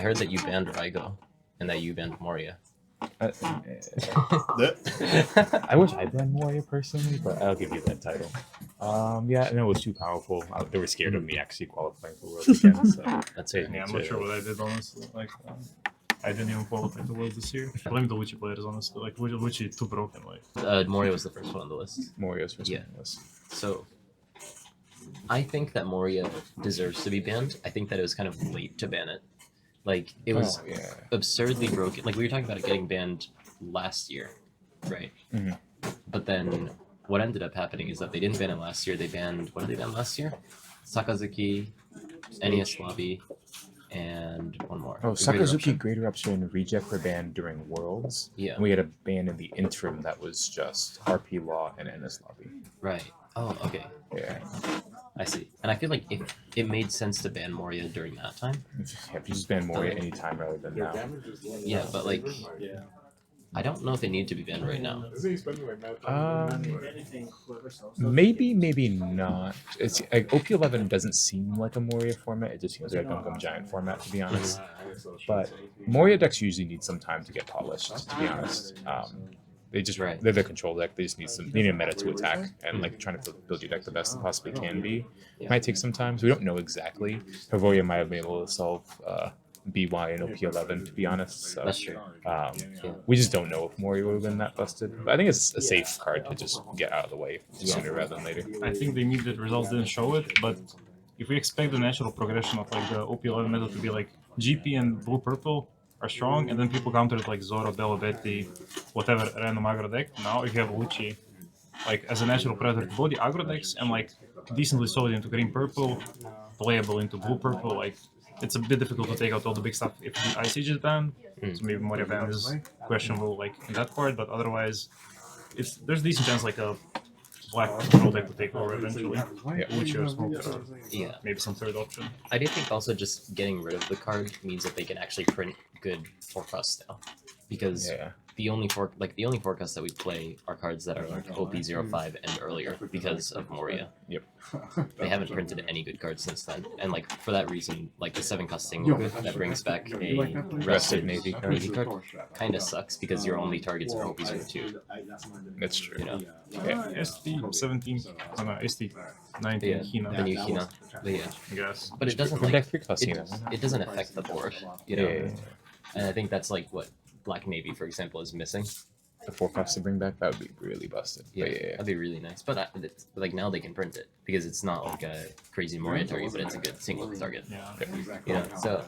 I heard that you banned Raigo and that you banned Moria. I wish I banned Moria personally, but I'll give you that title. Yeah, and it was too powerful. They were scared of me actually qualifying for Worlds again. So That's it. Yeah, I'm not sure what I did honestly. Like, I didn't even qualify for Worlds this year. I blame the LUFFY players honestly. Like, LUFFY too broken. Like, Moria was the first one on the list. Moria's first Yeah. one was. So, I think that Moria deserves to be banned. I think that it was kind of late to ban it. Like, it was absurdly broken. Like, we were talking about it getting banned last year, right? Mhm. But then what ended up happening is that they didn't ban it last year. They banned, what did they ban last year? Sakazuki, NES Lobby, and one more. Oh, Sakazuki, Greater Eruption, and Reject were banned during Worlds. Yeah. And we had a ban in the interim that was just RP Law and NS Lobby. Right. Oh, okay. Yeah. I see. And I feel like if it made sense to ban Moria during that time. Yeah, if you just ban Moria anytime rather than now. Yeah, but like, I don't know if it needs to be banned right now. Maybe, maybe not. It's like OP11 doesn't seem like a Moria format. It just seems like a Gum Gum Giant format, to be honest. But Moria decks usually need some time to get polished, to be honest. They just they're the control deck. They just need a meta to attack, and like trying to build your deck the best it possibly can be. It might take some time, so we don't know exactly. Hrvoje might have been able to solve BY and OP11, to be honest. So, That's true. We just don't know if Moria would have been that busted. But I think it's a safe card to just get out of the way sooner rather than later. I think the immediate results didn't show it, but if we expect the natural progression of like the OP11 meta to be like GP and blue purple are strong, and then people counter it like Zoro, Bello, Betty, whatever random aggro deck. Now if you have Lucci, like as a natural predator to body aggro decks and like decently solid into green purple, playable into blue purple, like it's a bit difficult to take out all the big stuff if the Ice Age is banned. So maybe Moria ban is questionable like in that part, but otherwise there's a decent chance like a black control deck to take over eventually. Yeah. Lucci or Smoker, or Yeah. maybe some third option. I do think also just getting rid of the card means that they can actually print good forecasts now. Because the only forecasts that we play are cards that are like OP05 and earlier because of Moria. Yep. They haven't printed any good cards since then. And like for that reason, like the 7 casting that brings back a rested Navy card kind of sucks because your only targets are OP02. That's true. You know? Yeah. ST17, ST19 Yeah, Hina. the new Hina. But yeah. I guess. But it doesn't Bring like back 3 plus Hina. it doesn't affect the board, you know. Yeah. And I think that's like what Black Navy, for example, is missing. The forecast to bring back, that would be really busted. Yeah, But that'd be really nice. But like now they can print it because it's not like a crazy Moria target, but it's a good single target. Yeah. You know, so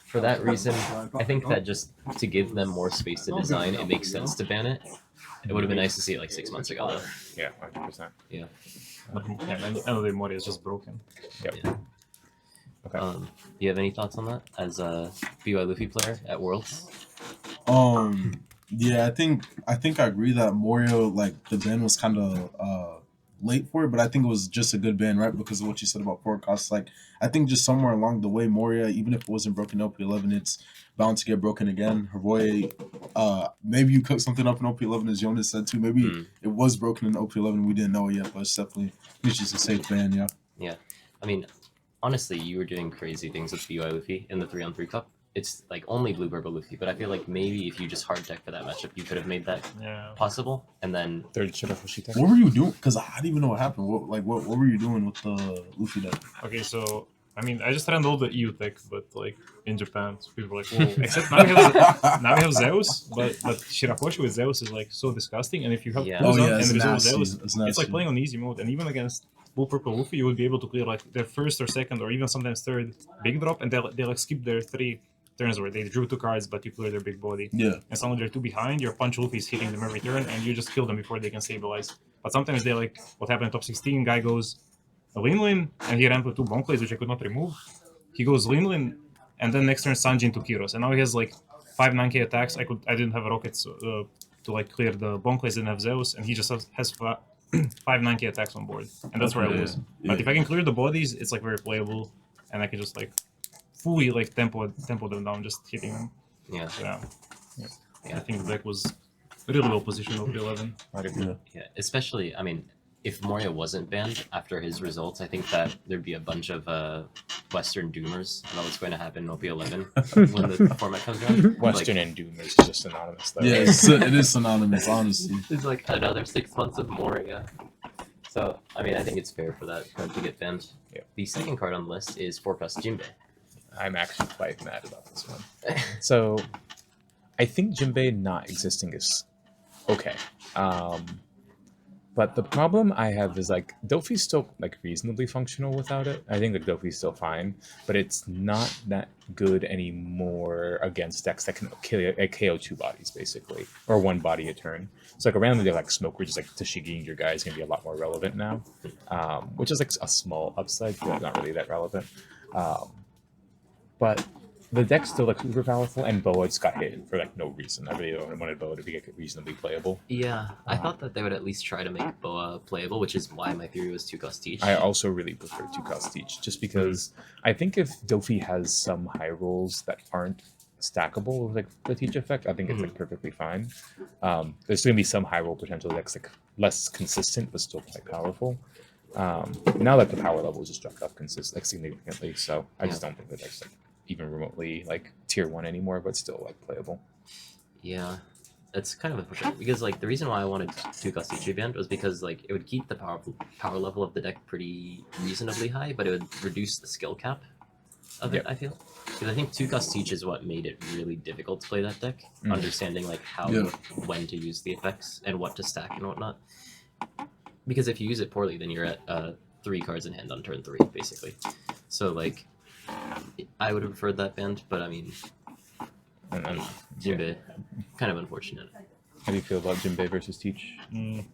for that reason, I think that just to give them more space to design, it makes sense to ban it. It would have been nice to see it like 6 months ago, though. Yeah, 100%. Yeah. But yeah, another Moria is just broken. Yep. Yeah. Okay. Do you have any thoughts on that as a BY Luffy player at Worlds? Yeah, I think I agree that Moria, like the ban was kind of late for it, but I think it was just a good ban, right? Because of what you said about forecasts. Like I think just somewhere along the way, Moria, even if it wasn't broken in OP11, it's bound to get broken again. Hrvoje, maybe you cooked something up in OP11, as Yonas said too. Maybe it was broken in OP11, we didn't know it yet, but it's just a safe ban, yeah. Yeah. I mean, honestly, you were doing crazy things with BY Luffy in the 3-on-3 cup. It's like only blue purple Luffy, but I feel like maybe if you just hard deck for that matchup, you could have made that possible. And then Third Shirahoshi deck. What were you doing? Because I didn't even know what happened. What were you doing with the Luffy deck? Okay, so I mean, I just ran all the EU tech, but like in Japan, so people were like, whoa. Except now we have Zeus, but Shirahoshi with Zeus is like so disgusting. And if you have Kuzan and resolve Zeus, it's like playing on easy mode. And even against blue purple Luffy, you would be able to clear like their first or second or even sometimes third big drop, and they like skip their 3 turns where they drew 2 cards, but you clear their big body. Yeah. And suddenly they're 2 behind, your punch Luffy is hitting them every turn, and you just kill them before they can stabilize. But sometimes they like what happened in top 16, guy goes Lin, and he ran with 2 Bonkleys, which I could not remove. He goes Lin, and then next turn Sanjin to Kiros. And now he has like 5 9k attacks. I didn't have rockets to like clear the Bonkleys, didn't have Zeus, and he just has 5 9k attacks on board. And that's where I lose. But if I can clear the bodies, it's like very playable, and I can just like fully like tempo them down, just hitting them. yeah. I think the deck was really well positioned over 11. Yeah, especially, I mean, if Moria wasn't banned after his results, I think that there'd be a bunch of Western doomers about what's going to happen in OP11 when the format comes around. Western and Doomers is just synonymous, though. Yeah, it is synonymous, honestly. It's like another 6 months of Moria. So, I mean, I think it's fair for that card to get banned. Yeah. The second card on the list is Forecast Jinbe. I'm actually quite mad about this one. So, I think Jinbe not existing is okay. But the problem I have is like Dofi's still like reasonably functional without it. I think that Dofi's still fine, but it's not that good anymore against decks that can KO 2 bodies basically, or 1 body a turn. So like around the like Smoke Ridge, like Tashigiing your guy is gonna be a lot more relevant now, which is like a small upside, but not really that relevant. But the deck's still like super powerful, and Boa just got hit for like no reason. I really wanted Boa to be like, reasonably playable. Yeah, I thought that they would at least try to make Boa playable, which is why my theory was 2-cost Teach. I also really prefer 2-cost Teach, just because I think if Dofi has some high rolls that aren't stackable with like the Teach effect, I think it's like perfectly fine. There's going to be some high roll potential that's like less consistent, but still quite powerful. Now that the power level is just dropped off significantly, so I just don't think that there's like even remotely like tier 1 anymore, but still like playable. Yeah, it's kind of unfortunate because like the reason why I wanted 2-cost Teach banned was because like it would keep the power level of the deck pretty reasonably high, but it would reduce the skill cap of it. I feel because I think 2-cost Teach is what made it really difficult to play that deck. Understanding like how when to use the effects and what to stack and whatnot. Because if you use it poorly, then you're at 3 cards in hand on turn 3, basically. So like, I would have preferred that banned, but I mean, Jinbe, kind of unfortunate. How do you feel about Jinbe versus Teach?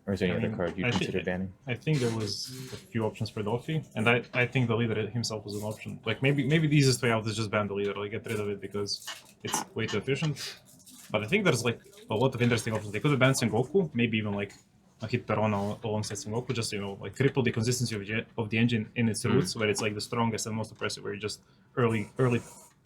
Or is there any other card you consider banning? I think there was a few options for Dofi, and I think the leader himself was an option. Like maybe the easiest way out is just ban the leader, like get rid of it because it's way too efficient. But I think there's like a lot of interesting options. They could have banned Sengoku, maybe even like hit Perona alongside Sengoku, just like cripple the consistency of the engine in its roots, where it's like the strongest and most oppressive, where you just early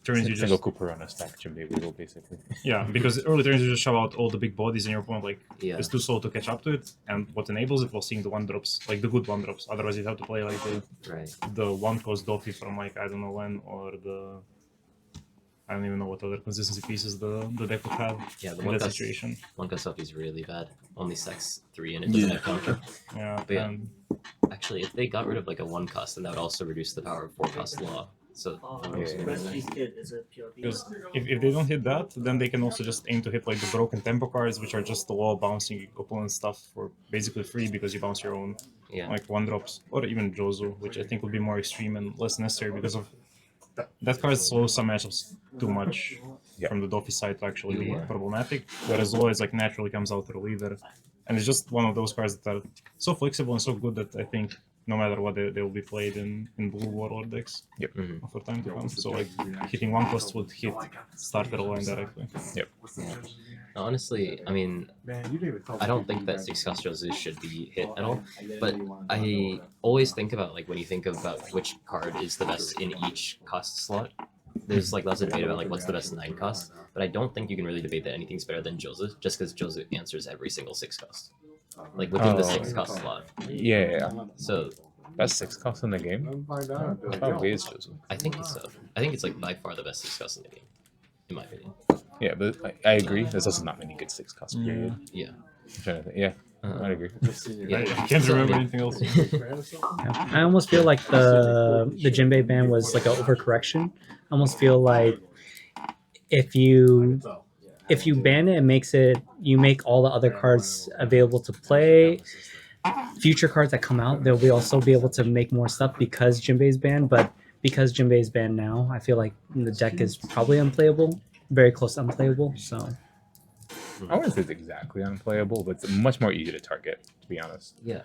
turns you just Sengoku Perona stack Jinbe reroll basically. Yeah, because early turns you just shove out all the big bodies, and your opponent like is too slow to catch up to it. And what enables it was seeing the 1-drops, like the good 1-drops. Otherwise, you'd have to play like the 1-cost Dofi from like I don't know when, or the I don't even know what other consistency pieces the deck would have. Yeah, the in that situation. 1-cost Dofi is really bad. Only stacks 3 and it doesn't have counter. Yeah, but actually, if they got rid of like a 1-cost, then that would also reduce the power of 4-cost law. So because if they don't hit that, then they can also just aim to hit like the broken tempo cards, which are just the wall bouncing opponent stuff for basically free because you bounce your own like 1-drops, or even Jozu, which I think would be more extreme and less necessary because of that card slows some matchups too much from the Dofi side to actually be problematic, whereas Law is like naturally comes out through leader, and it's just one of those cards that are so flexible and so good that I think no matter what they will be played in blue Warlord decks for time to come. So like hitting 1-cost would hit starter line directly. Honestly, I mean, I don't think that 6-cost Jozu should be hit at all, but I always think about like when you think about which card is the best in each cost slot, there's like lots of debate about like what's the best 9-cost, but I don't think you can really debate that anything's better than Jozu, just because Jozu answers every single 6-cost. Like within the 6-cost slot. So best 6-cost in the game? Probably is Jozu. I think so. I think it's like by far the best 6-cost in the game, in my opinion. Yeah, but I agree. There's also not many good 6-cost period. Yeah. I'm trying to think. I agree. I can't remember anything else. I almost feel like the Jinbe ban was like an overcorrection. I almost feel like if you ban it, it makes it you make all the other cards available to play. Future cards that come out, they'll also be able to make more stuff because Jinbe is banned. But because Jinbe is banned now, I feel like the deck is probably unplayable, very close to unplayable. So I wouldn't say it's exactly unplayable, but it's much more easy to target, to be honest. Yeah,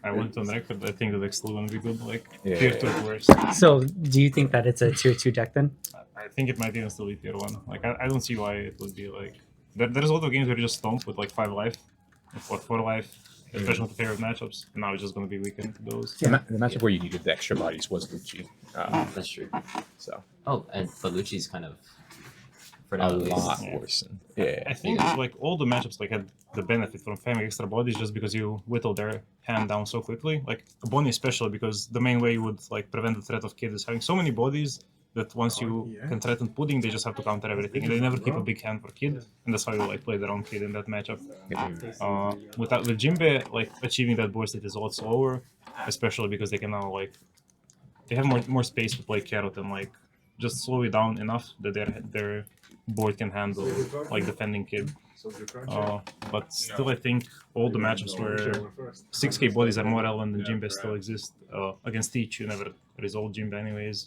I went on record. I think the deck's still gonna be good. Like tier 2 at worst. So do you think that it's a tier 2 deck then? I think it might even still be tier 1. Like I don't see why it would be like. There's a lot of games where you just stomp with like 5 life, or 4 life, especially with the favorite matchups. And now it's just gonna be weakened to those. The matchup where you needed the extra bodies was Lucci. That's true. So. Oh, and but Lucci's kind of for now. a at least. lot Yeah. worsened. Yeah. I think like all the matchups like had the benefit from having extra bodies just because you whittle their hand down so quickly. Like a Bonnie especially because the main way you would like prevent the threat of Kid is having so many bodies that once you can threaten Pudding, they just have to counter everything, and they never keep a big hand for Kid, and that's how you like play their own Kid in that matchup. With Jinbe, like achieving that board state is a lot slower, especially because they can now like they have more space to play Carrot and like just slow it down enough that their board can handle like defending Kid. But still, I think all the matchups where 6k bodies are more relevant than Jinbe still exist. Against each, you never resolve Jinbe anyways.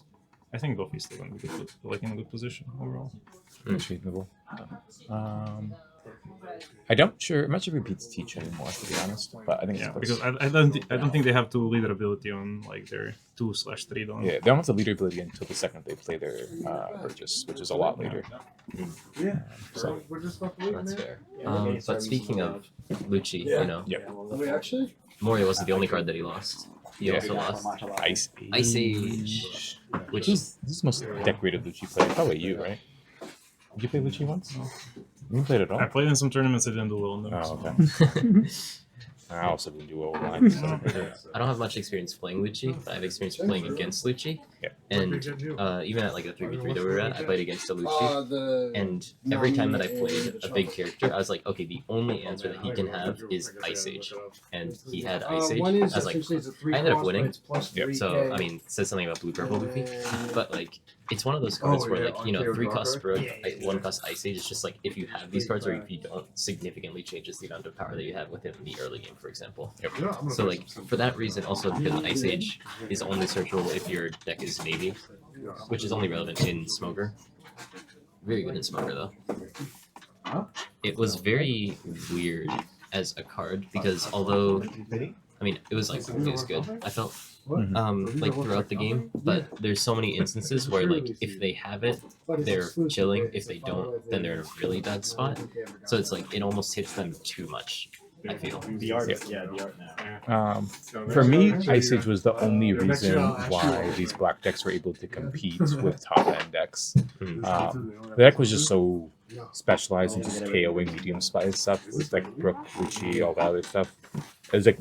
I think LUFFY is still going to be good, like in a good position overall. It's reasonable. I'm not sure if it beats Teach anymore, to be honest. But I think Yeah, it's close. because I don't think they have 2 leader ability on like their 2/3 don't. Yeah, they don't have the leader ability until the second they play their purchase, which is a lot later. So That's fair. But speaking of Lucci, you know, Yep. Moria wasn't the only card that he lost. He Yeah. also lost Ice Ice Age, which This is the most decorated Lucci player. Probably you, right? Did you play Lucci once? You didn't play it at all? I played in some tournaments. I didn't do well in them. Oh, okay. I also didn't do well with mine. So. I don't have much experience playing Lucci, but I have experience playing against Lucci. Yeah. And even at like a 3v3 that we were at, I played against a Lucci. And every time that I played a big character, I was like, okay, the only answer that he can have is Ice Age. And he had Ice Age. I was like, I ended up winning. Yep. So, I mean, it says something about blue-purple Luffy. But like, it's one of those cards where like, you know, 3 cost Brook, 1 cost Ice Age. It's just like, if you have these cards or if you don't, significantly changes the amount of power that you have within the early game, for example. Yep. So like, for that reason, also because Ice Age is only searchable if your deck is Navy, which is only relevant in Smoker. Very good in Smoker though. It was very weird as a card because although, I mean, it was good. I felt like throughout the game, but there's so many instances where like if they have it, they're chilling. If they don't, then they're in a really bad spot. So it's like it almost hits them too much, I feel. For me, Ice Age was the only reason why these black decks were able to compete with top-end decks. The deck was just so specialized in just KOing medium spice stuff with like Brook, Lucci, all that other stuff. It was like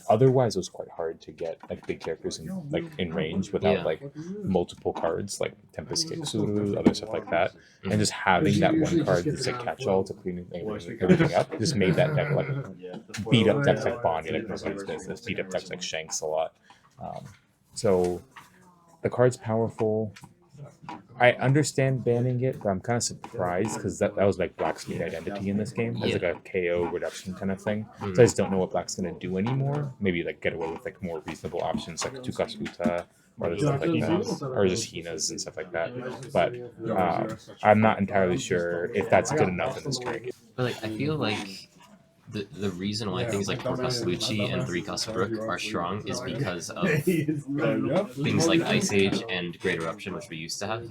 otherwise it was quite hard to get like big characters in range without like multiple cards like Tempest Kitsuru, other stuff like that. And just having that one card that's like catch all to clean everything up just made that deck like beat up decks like Bonnie, like Nobody's Business, beat up decks like Shanks a lot. So the card's powerful. I understand banning it, but I'm kind of surprised because that was like Black's main identity in this game as like a KO reduction kind of thing. So I just don't know what Black's gonna do anymore. Maybe like get away with like more reasonable options like Tukas Uta or other stuff like that, or just Hinas and stuff like that. But I'm not entirely sure if that's good enough in this current game. But like I feel like the reason why things like 4-cost Lucci and 3-cost Brook are strong is because of things like Ice Age and Great Eruption, which we used to have,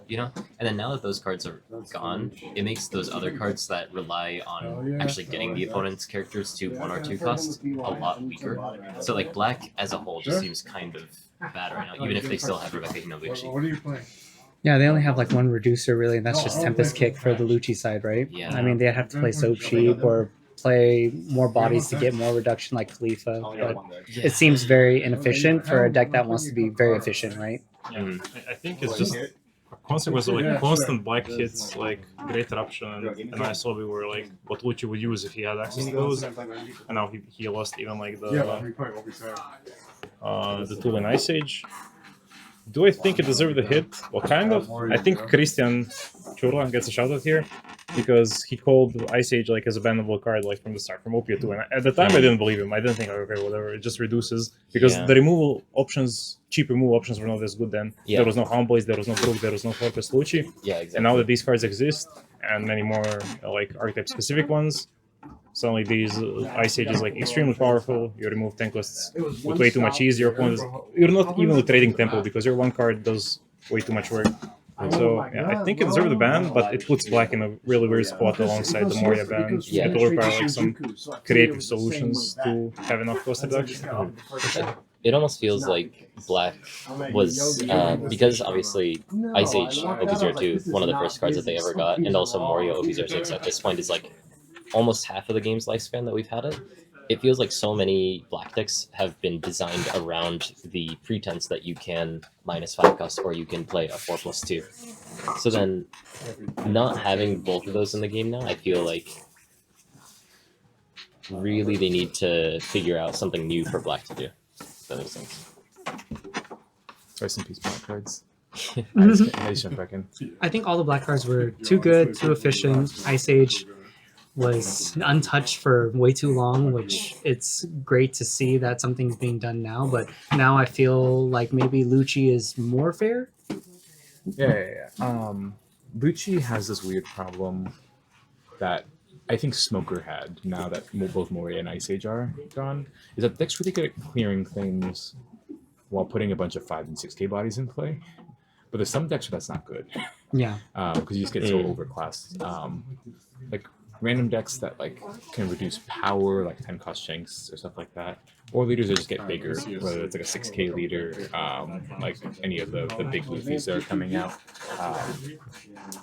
you know? And then now that those cards are gone, it makes those other cards that rely on actually getting the opponent's characters to 1 or 2 costs a lot weaker. So like Black as a whole just seems kind of bad right now, even if they still have Rebecca Hinoguchi. Yeah, they only have like one reducer really, and that's just Tempest Kick for the Lucci side, right? Yeah. I mean, they have to play Soap Sheep or play more bodies to get more reduction like Khalifa, but it seems very inefficient for a deck that wants to be very efficient, right? Yeah, I think it's just a consequence of like constant black hits like Great Eruption and ISOB were like what Lucci would use if he had access to those, and now he lost even like the tool in Ice Age. Do I think it deserved a hit? Well, kind of. I think Christian Churla gets a shout out here because he called Ice Age like as a bannable card like from the start, from OPA 2. And at the time, I didn't believe him. I didn't think, okay, whatever, it just reduces. Because the removal options, cheap removal options were not as good then. There was no Homeboys, there was no Brook, there was no Fortress Lucci. Yeah, exactly. And now that these cards exist, and many more like archetype-specific ones, suddenly these Ice Age is like extremely powerful. You remove tank lists with way too much ease. Your opponent you're not evenly trading tempo because your one card does way too much work. So yeah, I think it deserves the ban, but it puts Black in a really weird spot alongside the Moria ban. It will require like some creative solutions to have enough cost reduction. it almost feels like Black was because obviously Ice Age OP02, one of the first cards that they ever got, and also Moria OP06 at this point is like almost half of the game's lifespan that we've had it. It feels like so many Black decks have been designed around the pretense that you can -5 cost or you can play a 4/2. So then, not having both of those in the game now, I feel like really they need to figure out something new for Black to do. If that makes sense. Rest in peace, Black cards. Mhm. I just jump back in. I think all the black cards were too good, too efficient. Ice Age was untouched for way too long, which it's great to see that something's being done now. But now I feel like maybe Lucci is more fair. Yeah. Lucci has this weird problem that I think Smoker had now that both Moria and Ice Age are gone, is that deck's really good at clearing things while putting a bunch of 5 and 6K bodies in play. But there's some decks where that's not good. Yeah. Because you just get so overclassed. Like random decks that like can reduce power, like 10 cost Shanks or stuff like that. Or leaders that just get bigger, whether it's like a 6K leader, like any of the big Luffys that are coming out.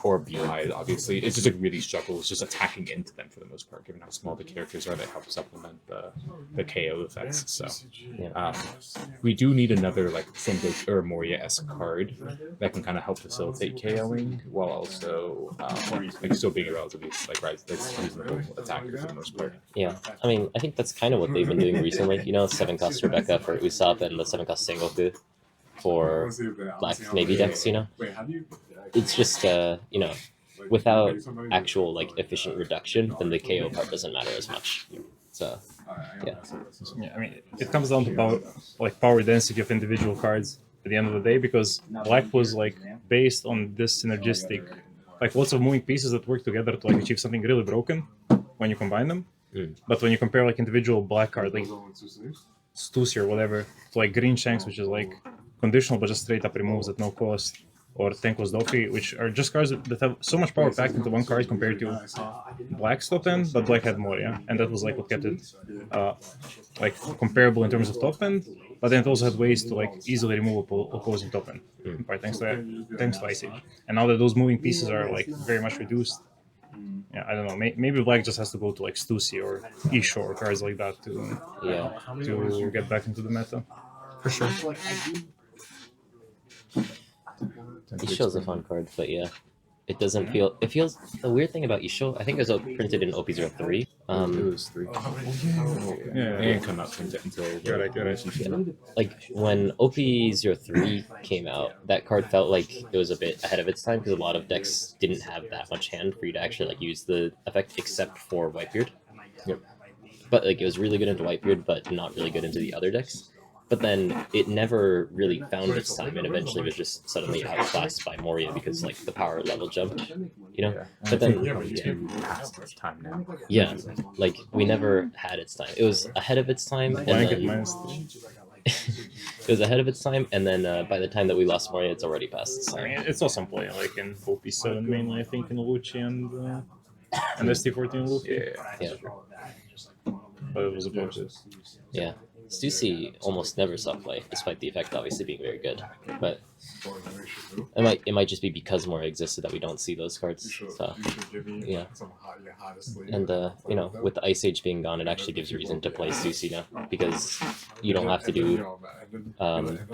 Or BI, obviously. It's just like really struggles just attacking into them for the most part, given how small the characters are that help supplement the KO effects. So we do need another like Jinbe or Moria-esque card that can kind of help facilitate KOing while also like still being a relatively like reasonable attacker for the most part. Yeah, I mean, I think that's kind of what they've been doing recently. You know, 7-cost Rebecca for Usopp and the 7-cost Sengoku for Black Navy decks, you know? It's just, you know, without actual, like, efficient reduction, then the KO part doesn't matter as much. So, yeah. Yeah, I mean, it comes down to power density of individual cards at the end of the day, because Black was, like, based on this synergistic, like, lots of moving pieces that work together to, like, achieve something really broken when you combine them. But when you compare, like, individual Black cards, like Stussy or whatever, to, like, Green Shanks, which is, like, conditional but just straight up removes at no cost, or Tenko's Doffy, which are just cards that have so much power packed into one card compared to Black's top end, but Black had Moria, and that was like what kept it like comparable in terms of top end. But then it also had ways to like easily remove opposing top end, right? Thanks to Ice Age. And now that those moving pieces are like very much reduced, yeah, I don't know. Maybe Black just has to go to like Stussy or Isho or cards like that to get back into the meta. For sure. Isho's a fun card, but yeah. It doesn't feel... It feels... The weird thing about Isho, I think it was printed in OP03. It was 3. Yeah, it didn't come out until... Like, when OP03 came out, that card felt like it was a bit ahead of its time, because a lot of decks didn't have that much hand for you to actually like use the effect, except for Whitebeard. Yep. But like, it was really good into Whitebeard, but not really good into the other decks. But then it never really found its time, and eventually was just suddenly outclassed by Moria because like the power level jumped, you know. Yeah. But then past its time now. yeah, like we never had its time. It was ahead of its time, and then it was ahead of its time, and then by the time that we lost Moria, it's already past its I time. mean, it's awesome play, like in OP7 mainly, I think, in Lucci and ST14 Luffy. Yeah, But it was a bunch of... yeah. Stussy almost never saw play, despite the effect obviously being very good. But it might just be because Moria existed that we don't see those cards. So yeah, and you know, with the Ice Age being gone, it actually gives you reason to play Stussy now, because you don't have to do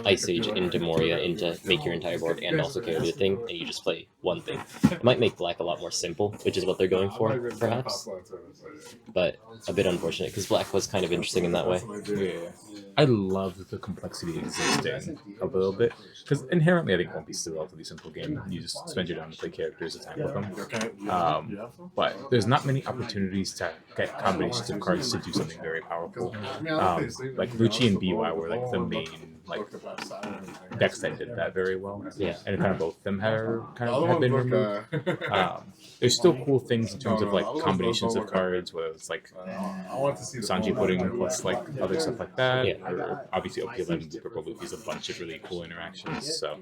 Ice Age into Moria into make your entire board and also carry the thing, and you just play one thing. It might make Black a lot more simple, which is what they're going for, perhaps. But a bit unfortunate, because Black was kind of interesting in that way. Yeah. I love the complexity existing a little bit, because inherently I think One Piece is a relatively simple game. You just spend your time to play characters, attack with them. But there's not many opportunities to get combinations of cards to do something very powerful. Like Lucci and BY were like the main like decks that did that very well. Yeah, and kind of both of them have been removed. There's still cool things in terms of like combinations of cards, whether it's like Sanji pudding plus like other stuff like that. Yeah. Or obviously OP11 Purple Luffy's a bunch of really cool interactions. So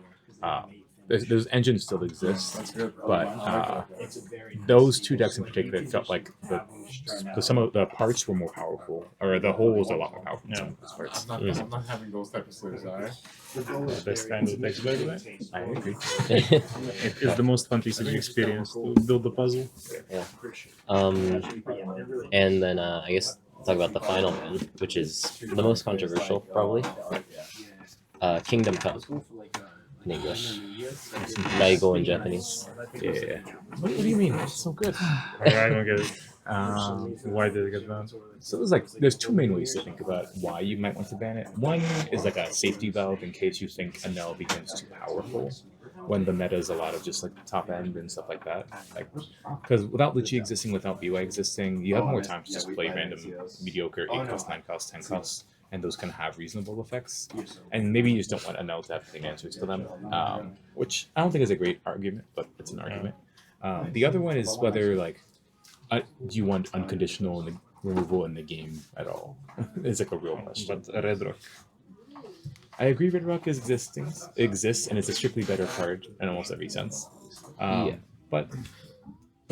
those engines still exist, but those two decks in particular felt like because some of the parts were more powerful, or the whole was a lot more powerful than some of those parts. I'm not having those type of slaves, alright? Best kind of decks, by the way. I agree. It is the most fun TCG experience to build the puzzle. And then I guess talk about the final one, which is the most controversial, probably. Kingdom Come in English. Raigo in Japanese. Yeah. What do you mean? It's so good. I don't get it. Why did it get banned? So there's there's two main ways to think about why you might want to ban it. One is like a safety valve in case you think NL becomes too powerful when the meta is a lot of just like top end and stuff like that. Like, because without Lucci existing, without BY existing, you have more time to just play random mediocre 8 cost, 9 cost, 10 cost, and those can have reasonable effects. And maybe you just don't want NL to have clean answers to them, which I don't think is a great argument, but it's an argument. The other one is whether do you want unconditional removal in the game at all? It's like a real question. But Red Rock. I agree Red Rock exists and it's a strictly better card in almost every sense. But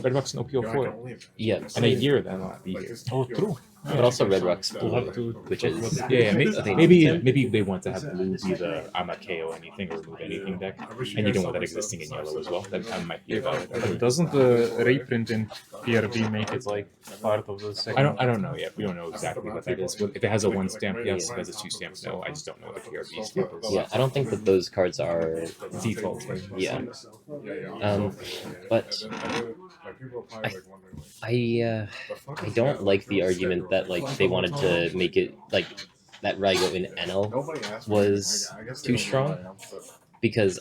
Red Rock's an OPO4. Yeah, And a year then I'll be here. Oh, true. but also Red Rock's We'll blue, have to which is Maybe they want to have blue be the AMA-KO anything or remove anything deck, and you don't want that existing in yellow as well. That might be a valid But argument. doesn't the reprint in PRB make it like part of the second? I don't know yet. We don't know exactly what that is. If it has a 1 stamp, yes. If it has a 2 stamp, no. I just don't know what the PRB stamp is. yeah. I don't think that those cards are Default. yeah. But I don't like the argument that they wanted to make it that Raigo in NL was too strong, because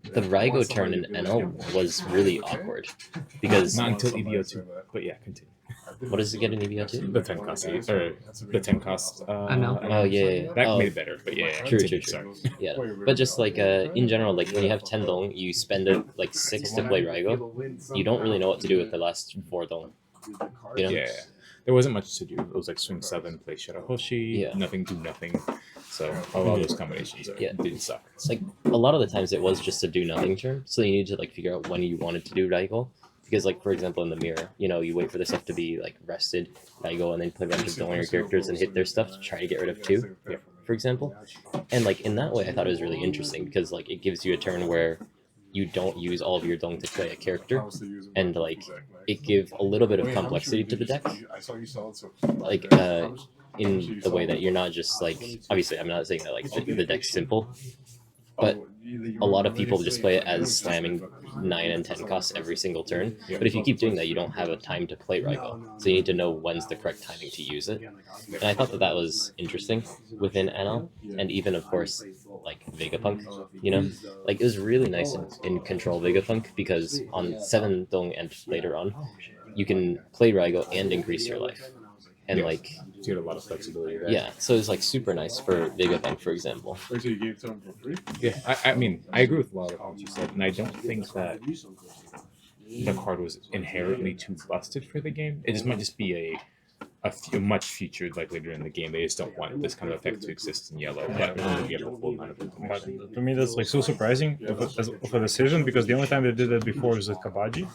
the Raigo turn in NL was really awkward because Not until EVO2, but yeah, continue. what does it get in EVO2? The 10 cost, or the 10 cost. NL. Oh yeah. That Oh, made it better, but yeah. True, continue, true. sorry. yeah. But just in general, when you have 10 dong, you spend 6 to play Raigo. You don't really know what to do with the last 4 dong. You know? Yeah. There wasn't much to do. It was like swing 7, play Shirahoshi, Yeah. nothing, do nothing. So a lot of those combinations didn't suck. A lot of the times it was just a do nothing turn, so you need to figure out when you wanted to do Raigo. Because for example in the mirror, you wait for the stuff to be rested, Raigo, and then play a bunch of donor characters and hit their stuff to try to get rid of 2, for example. And in that way I thought it was really interesting because it gives you a turn where you don't use all of your dong to play a character, and it gives a little bit of complexity to the deck. In the way that you're not just obviously I'm not saying that the deck's simple, but a lot of people just play it as slamming 9 and 10 costs every single turn. But if you keep doing that, you don't have a time to play Raigo. So you need to know when's the correct timing to use it. And I thought that was interesting within NL, and even of course Vegapunk. It was really nice in Control Vegapunk because on 7 dong and later on, you can play Raigo and increase your life. And you had a lot of flexibility there. yeah, so it's super nice for Vegapunk, for example. Wait till you gave it to him for free? Yeah, I mean, I agree with a lot of what you said, and I don't think that the card was inherently too busted for the game. It just might just be a much featured later in the game. They just don't want this kind of effect to exist in yellow. But we have a full amount of information. But to me, that's so surprising of a decision, because the only time they did that before was with Kabaji,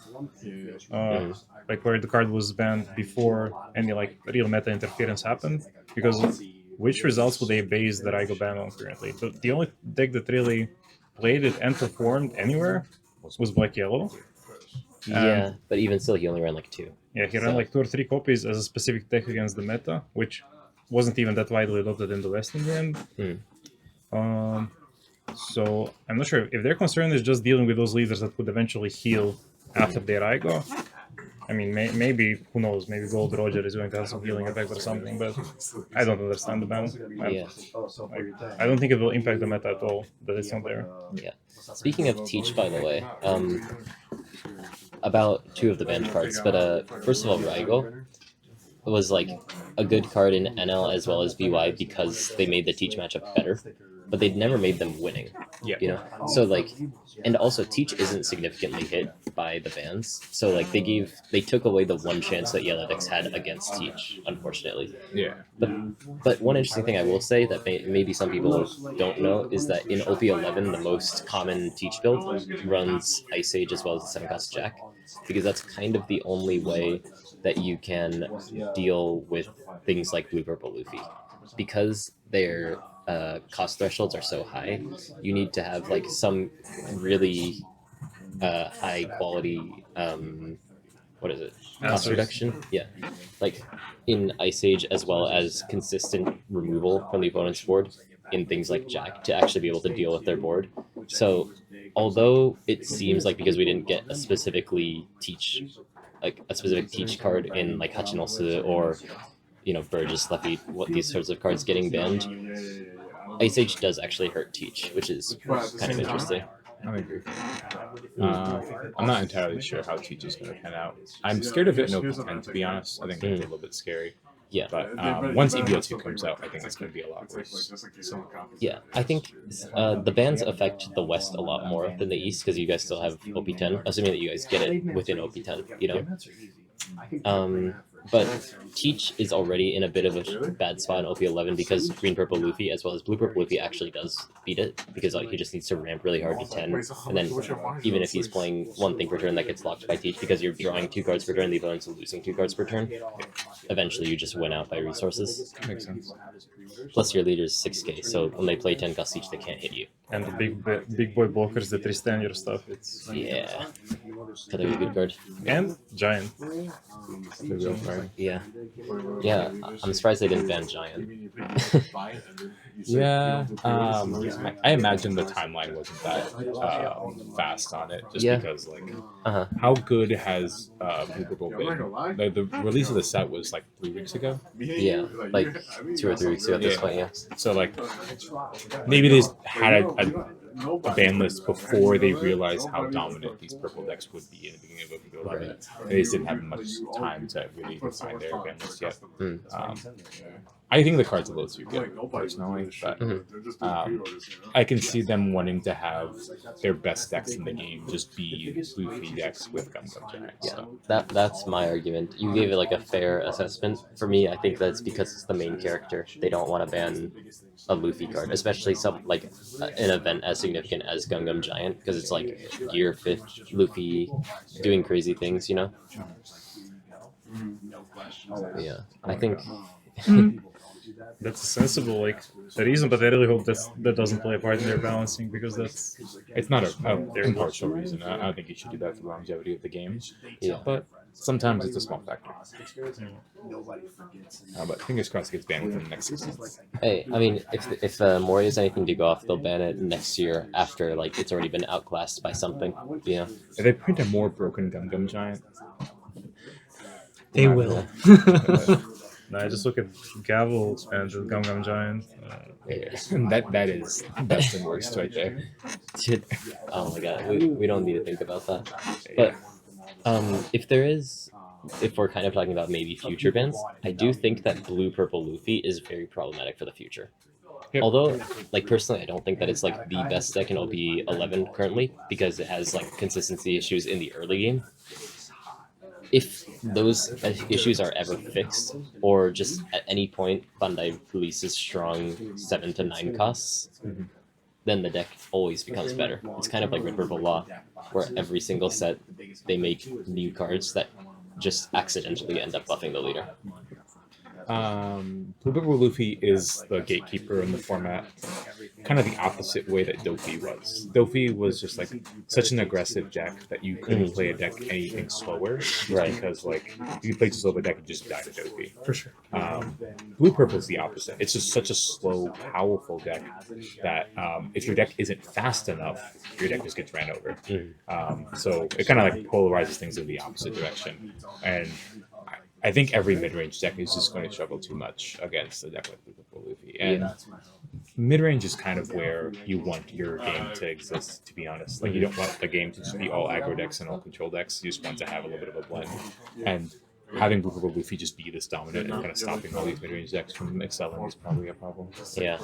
where the card was banned before any real meta interference happened. Because which results would they base the Raigo ban on currently? The only deck that really played it and performed anywhere was Black Yellow. Yeah, but even still, he only ran 2. Yeah, he ran 2 or 3 copies as a specific deck against the meta, which wasn't even that widely adopted in the West in the end. So I'm not sure if their concern is just dealing with those leaders that could eventually heal after their Raigo. I mean, maybe, who knows, maybe Gold Roger is going to have some healing effect or something, but I don't understand the ban. Yeah. I don't think it will impact the meta at all that it's not there. Yeah. Speaking of Teach, by the way, about 2 of the banned cards, but first of all, Raigo was a good card in NL as well as VY because they made the Teach matchup better. but they'd never made them winning. Yeah. You know, so like, and also Teach isn't significantly hit by the bans, so like they took away the one chance that Yellow decks had against Teach, unfortunately. Yeah. But one interesting thing I will say that maybe some people don't know is that in OP11 the most common Teach build runs Ice Age as well as the 7-cost Jack, because that's kind of the only way that you can deal with things like Blue Purple Luffy, because their cost thresholds are so high. You need to have like some really high quality what is it, cost reduction, yeah, like in Ice Age, as well as consistent removal from the opponent's board in things like Jack to actually be able to deal with their board. So although it seems like because we didn't get a specific Teach card in like Hachinosu or Burgess, Luffy, what these sorts of cards getting banned, Ice Age does actually hurt Teach, which is kind of interesting. I agree. I'm not entirely sure how Teach is going to pan out. I'm scared of it in OP10, to be honest. I think it's a little bit scary. Yeah. But once EBO2 comes out, I think it's going to be a lot worse. Yeah, I think the bans affect the West a lot more than the East, because you guys still have OP10, assuming that you guys get it within OP10, But Teach is already in a bit of a bad spot in OP11 because Green Purple Luffy as well as Blue Purple Luffy actually does beat it, because he just needs to ramp really hard to 10, and then even if he's playing one thing per turn, that gets locked by Teach because you're drawing 2 cards per turn, the opponent's losing 2 cards per turn. Eventually you just win out by resources. Makes sense. Plus your leader's 6k, so when they play 10 cost each, they can't hit you. And the big boy blockers that restand your stuff. It's Another good card. And Giant. The real card. Yeah. I'm surprised they didn't ban Giant. Yeah, I imagine the timeline wasn't that fast on it, just because how good has Blue Purple been? The release of the set was like 3 weeks ago. Yeah, like 2 or 3 weeks ago at this point. Yeah. So like maybe they had a ban list before they realized how dominant these purple decks would be in the beginning of OP11. Right. They just didn't have much time to really define their ban list yet. I think the card's a little too good, personally, but I can see them wanting to have their best decks in the game just be Luffy decks with Gum Giant. Yeah, that's my argument. You gave it like a fair assessment. For me, I think that's because it's the main character. They don't want to ban a Luffy card, especially some like an event as significant as Gum Giant, because it's like Gear 5th Luffy doing crazy things, Yeah, I think. That's a sensible reason, but I really hope that doesn't play a part in their balancing, because it's not a impartial reason. I don't think you should do that for the longevity of the game. Yeah, but sometimes it's a small factor. But fingers crossed it gets banned within the next 6 months. Hey, I mean, if Moria has anything to go off, they'll ban it next year after it's already been outclassed by something. If they print a more broken Gum Giant, they will. No, I just look at Gavel and the Gum Giant. that is best and worst right there. Oh my god, we don't need to think about that. But if we're kind of talking about maybe future bans, I do think that Blue Purple Luffy is very problematic for the future. Yep. Although, personally, I don't think that it's the best deck in OP11 currently, because it has consistency issues in the early game. If those issues are ever fixed, or just at any point Bandai releases strong 7 to 9 costs, then the deck always becomes better. It's kind of like Red Purple Law, where every single set they make new cards that just accidentally end up buffing the leader. Blue Purple Luffy is the gatekeeper in the format, kind of the opposite way that Dofi was. Dofi was just such an aggressive deck that you couldn't play a deck anything slower, right? Because you play too slow of a deck and just die to Dofi. For sure. Blue Purple is the opposite. It's just such a slow, powerful deck that if your deck isn't fast enough, your deck just gets ran over. So it kind of polarizes things in the opposite direction, and I think every mid-range deck is just going to struggle too much against a deck like Blue Purple Luffy. And mid-range is kind of where you want your game to exist, to be honest. You don't want the game to just be all aggro decks and all control decks. You just want to have a little bit of a blend. And having Blue Purple Luffy just be this dominant and kind of stopping all these mid-range decks from excelling is probably a problem. Yeah.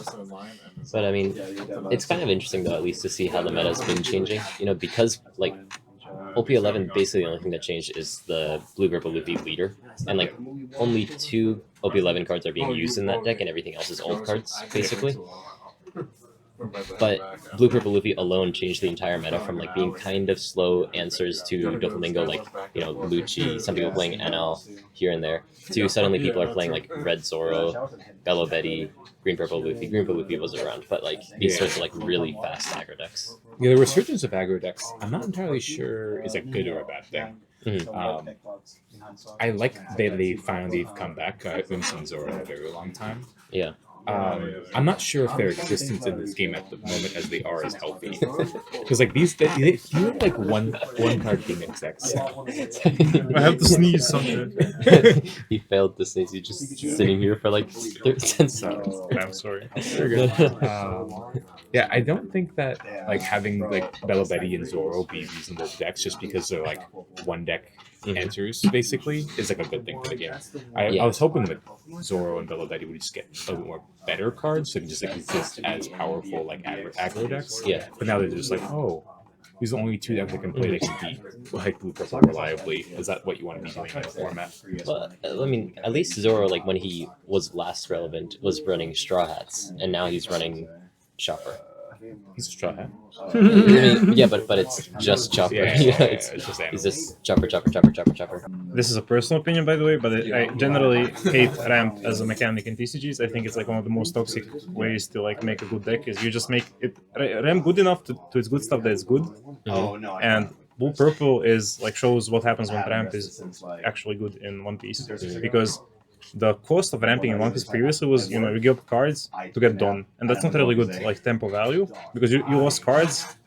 But I mean, it's kind of interesting though, at least to see how the meta's been changing. You know, because like OP11, basically the only thing that changed is the Blue Purple Luffy leader, and like only 2 OP11 cards are being used in that deck, and everything else is old cards basically. But Blue Purple Luffy alone changed the entire meta from like being kind of slow answers to Doflamingo, like, you know, Lucci, some people playing NL here and there, to suddenly people are playing like Red Zoro, Bello Betty, Green Purple Luffy. Green Purple Luffy was around, but like these sorts of like really fast aggro decks. Yeah, the resurgence of aggro decks, I'm not entirely sure is a good or a bad thing. Mhm. I like that they finally come back. I haven't seen Zoro in a very long time. Yeah. I'm not sure if their existence in this game at the moment, as they are, is healthy. Because like they feel like one card Phoenix decks. I have to sneeze something. He failed to sneeze. He's just sitting here for like 10 seconds. I'm sorry. Yeah, I don't think that like having like Bello Betty and Zoro be reasonable decks just because they're like one deck answers basically is like a good thing for the game. I was hoping that Zoro and Bello Betty would just get a little more better cards so they can just like exist as powerful like aggro decks. Yeah. But now they're just like, oh, these are the only 2 decks that can play that can beat like Blue Purple reliably. Is that what you want to be doing in the format? Well, I mean, at least Zoro, like when he was last relevant, was running Straw Hats, and now he's running Chopper. He's a straw hat. I mean, yeah, but it's just Chopper. It's just He's just Chopper. This is a personal opinion, by the way, but I generally hate ramp as a mechanic in TCGs. I think it's like one of the most toxic ways to like make a good deck is you just make it ramp good enough to its good stuff that it's good. And Blue Purple is like shows what happens when ramp is actually good in One Piece, because the cost of ramping in One Piece previously was, you know, you give up cards to get done, and that's not really good like tempo value, because you lost cards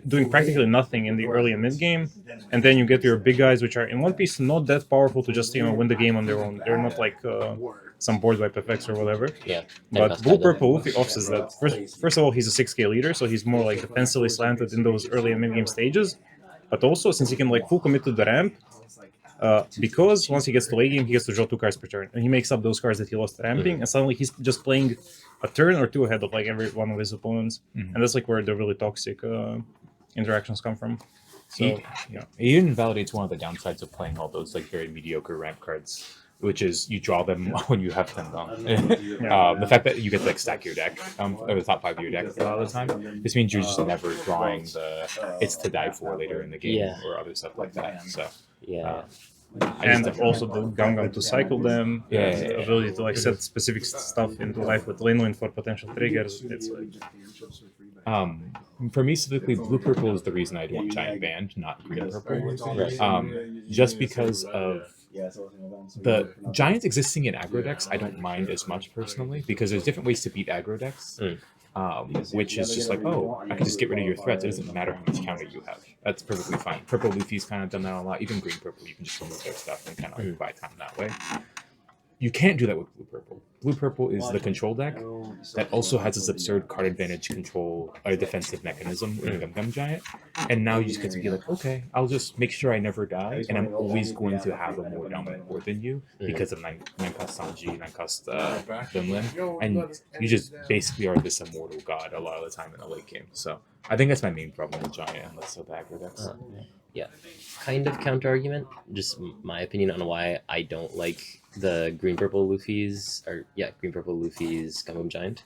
doing practically nothing in the early and mid game, and then you get your big guys, which are in One Piece not that powerful to just, you know, win the game on their own. They're not like some board wipe effects or whatever. Yeah. But Blue Purple Luffy offsets that. First of all, he's a 6k leader, so he's more like defensively slanted in those early and mid game stages. But also, since he can like full commit to the ramp, because once he gets to late game, he gets to draw 2 cards per turn, and he makes up those cards that he lost ramping, and suddenly he's just playing a turn or 2 ahead of like every one of his opponents, and that's like where the really toxic interactions come from. So he invalidates one of the downsides of playing all those like very mediocre ramp cards, which is you draw them when you have them down. The fact that you get to like stack your deck, or the top 5 of your deck a lot of the time, this means you're just never drawing the it's to die for later in the game or other stuff like that. So and also the Gangam to cycle them, the ability to like set specific stuff into life with Linwin for potential triggers. It's like for me specifically, Blue Purple is the reason I want Giant Band, not Green Purple. Just because of the Giants existing in aggro decks, I don't mind as much personally, because there's different ways to beat aggro decks. Which is just like, oh, I can just get rid of your threats. It doesn't matter how much counter you have. That's perfectly fine. Purple Luffy's kind of done that a lot. Even Green Purple, you can just remove their stuff and kind of like buy time that way. You can't do that with Blue Purple. Blue Purple is the control deck that also has this absurd card advantage control or defensive mechanism in Gum Gum Giant. And now you just get to be like, okay, I'll just make sure I never die, and I'm always going to have a more dominant board than you because of 9-cost Sanji, 9-cost Dunlin. And you just basically are this immortal god a lot of the time in the late game. So I think that's my main problem with Giant and less of the aggro decks. Yeah. Kind of counter argument, just my opinion on why I don't like the Green Purple Luffy's Gungam Giant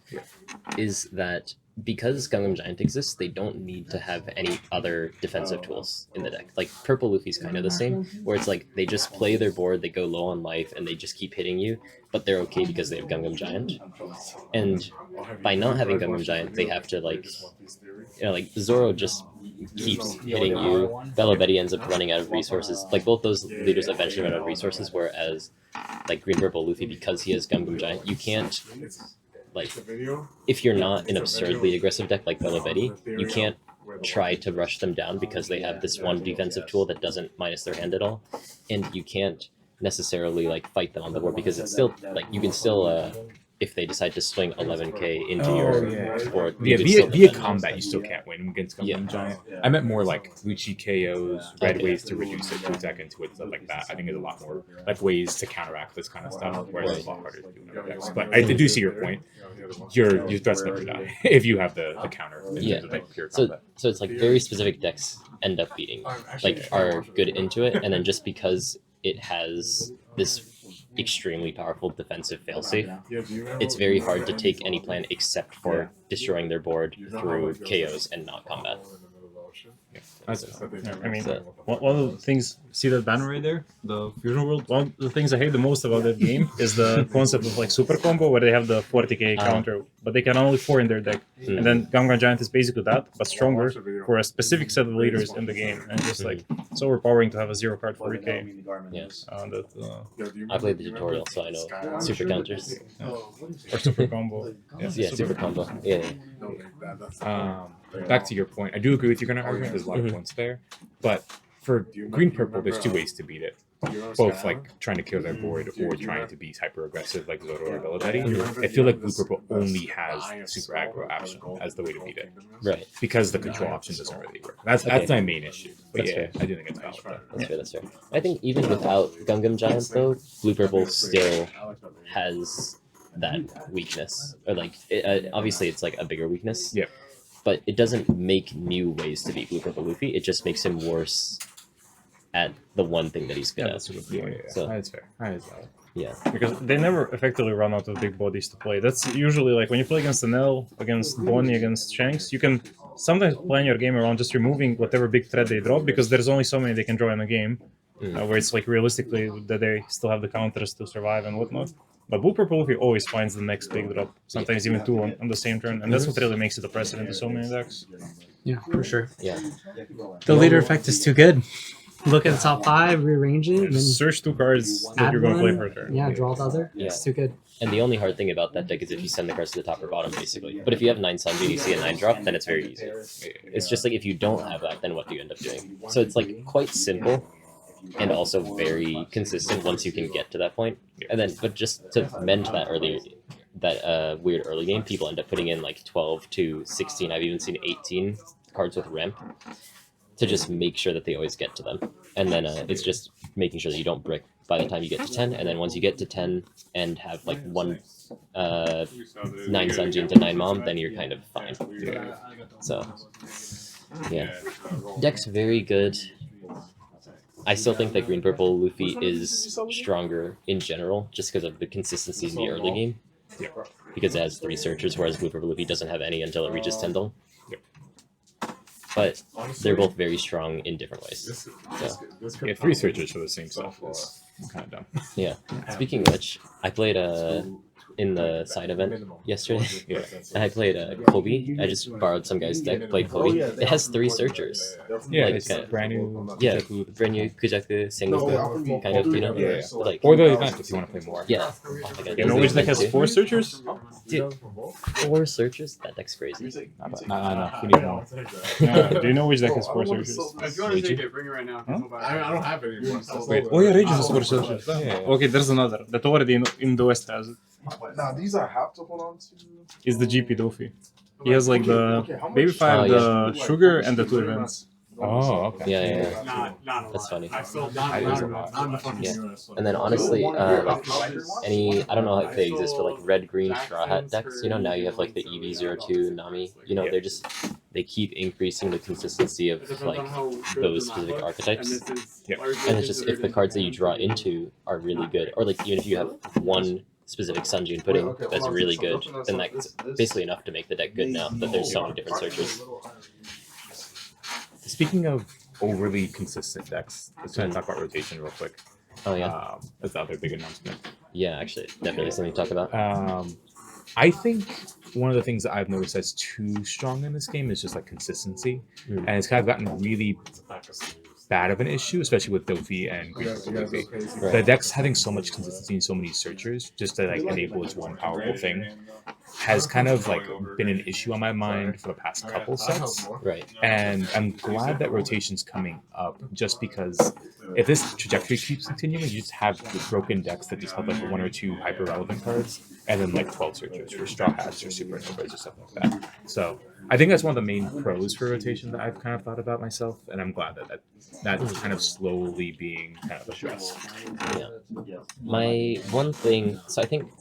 is that because Gungam Giant exists, they don't need to have any other defensive tools in the deck. Like Purple Luffy's kind of the same, where it's like they just play their board, they go low on life, and they just keep hitting you, but they're okay because they have Gungam Giant. And by not having Gungam Giant, they have to like, you know, like Zoro just keeps hitting you. Bello Betty ends up running out of resources. Like both those leaders eventually run out of resources, whereas like Green Purple Luffy, because he has Gungam Giant, you can't, like, if you're not an absurdly aggressive deck like Bello Betty, you can't try to rush them down because they have this one defensive tool that doesn't minus their hand at all, and you can't necessarily like fight them on the board because it's still like you can still if they decide to swing 11k into your board. Yeah, you could via, still via defend. combat, you still can't win against Gum Yeah. Gum Giant. I meant more like Lucci KOs, red Okay. ways to reduce it, 2 seconds to it, stuff like that. I think there's a lot more like ways to counteract this kind of stuff, whereas it's a lot harder to do in other decks. But I do see your point. Your threats never die if you have the counter. In Yeah. terms of, like, pure So combat. so it's like very specific decks end up beating, like are good into it, and then just because it has this extremely powerful defensive failsafe, it's very hard to take any plan except for destroying their board through KOs and not combat. I mean, So- one of the things, see that banner right there, the Fusion World. One of the things I hate the most about that game is the concept of like super combo, where they have the 40k counter, but they can only 4 in their deck, and then Gum Gum Giant is basically that, but stronger for a specific set of leaders in the game, and just like it's overpowering to have a 0 card 40k. Yes, That I played the tutorial, so I know super counters. or super combo. Yeah, super combo. Yeah, Back to your point, I do agree with your kind of argument. There's a lot of points there, but for green purple, there's 2 ways to beat it. Both like trying to kill their board or trying to be hyper aggressive like Zoro or Belladetti. I feel like blue purple only has super aggro option as the way to beat it right. because the control option doesn't really work. That's my main issue. But That's yeah, fair. I do think it's valid. That's fair. That's fair. I think even without Gum Gum Giant though, blue purple still has that weakness, or like obviously it's like a bigger weakness. Yeah. But it doesn't make new ways to beat blue purple Luffy. It just makes him worse at the one thing that he's good Yeah, at. that's a good Yeah, point. yeah, So- that's fair. That is valid. Yeah. Because they never effectively run out of big bodies to play. That's usually like when you play against Nell, against Bonnie, against Shanks, you can sometimes plan your game around just removing whatever big threat they drop, because there's only so many they can draw in a game, where it's like realistically that they still have the counters to survive and whatnot. But blue purple Luffy always finds the next big drop, sometimes even 2 on the same turn, and that's what really makes it a precedent to so many decks. Yeah, for sure. Yeah. The leader effect is too good. Look at the top 5, rearrange it, and then Search 2 cards that add you're going to play one. for a turn. Yeah, draw the other. Yeah. It's too good. And the only hard thing about that deck is if you send the cards to the top or bottom, basically. But if you have 9 Sunbeam and you see a 9 drop, then it's very easy. It's just like if you don't have that, then what do you end up doing? So it's like quite simple and also very consistent once you can get to that point. And then, but just to mend that weird early game, people end up putting in like 12 to 16. I've even seen 18 cards with ramp to just make sure that they always get to them. And then it's just making sure that you don't brick by the time you get to 10. And then once you get to 10 and have like 9 Sunjin to 9 Mom, then you're kind of fine. So, yeah. Deck's very good. I still think that green purple Luffy is stronger in general just because of the consistency in the early game. Because it has 3 searchers, whereas blue purple Luffy doesn't have any until it reaches Tyndall. But they're both very strong in different ways. So, Yeah, 3 searchers for the same stuff is kind of dumb. yeah. Speaking of which, I played in the side event yesterday. Yeah. I played Kobe. I just borrowed some guy's deck, played Kobe. It has 3 searchers. Yeah, Like, it's uh, brand new. Yeah, Kujaku. brand new Kujaku Sengoku, kind of, you know? Yeah. Like, Or the event if you want to play more. yeah. You know which deck has 4 searchers? Dude, 4 searchers? That deck's crazy. Not enough. We need more. Do you know which deck has 4 searchers? If you want to take it, bring it right now. I don't have it anymore. Wait, Oh yeah, Rage has 4 searchers. Yeah. Okay, there's another that already in the West has it. Now these I have to hold on to. Is the GP Dofi. He has like the Baby 5, Oh, the Sugar, and the 2 events. Oh, okay. Yeah. Not That's funny. I still That is a lot. not in the fucking Yeah. US. And then honestly, I don't know if they exist for like red, green, straw hat decks. You know, now you have like the EV02 Nami. You know, they keep increasing the consistency of like those specific archetypes. And it's just if the cards that you draw into are really good, or like even if you have one specific Sunjin pudding that's really good, then that's basically enough to make the deck good now. But there's so many different searchers. Speaking of overly consistent decks, let's try to talk about rotation real quick. Oh yeah, That's the other big announcement. yeah. Actually, definitely something to talk about. I think one of the things that I've noticed that's too strong in this game is just like consistency, and it's kind of gotten really bad of an issue, especially with Dofi and Green Purple Luffy. The deck's having so much consistency and so many searchers just to like enable its one powerful thing has kind of like been an issue on my mind for the past couple sets. Right. And I'm glad that rotation's coming up just because if this trajectory keeps continuing, you just have the broken decks that just have like 1 or 2 hyper relevant cards. and then like 12 searches for straw hats or supernovas or stuff like that. So I think that's one of the main pros for rotation that I've kind of thought about myself, and I'm glad that's kind of slowly being kind of addressed. Yeah. My one thing, so I think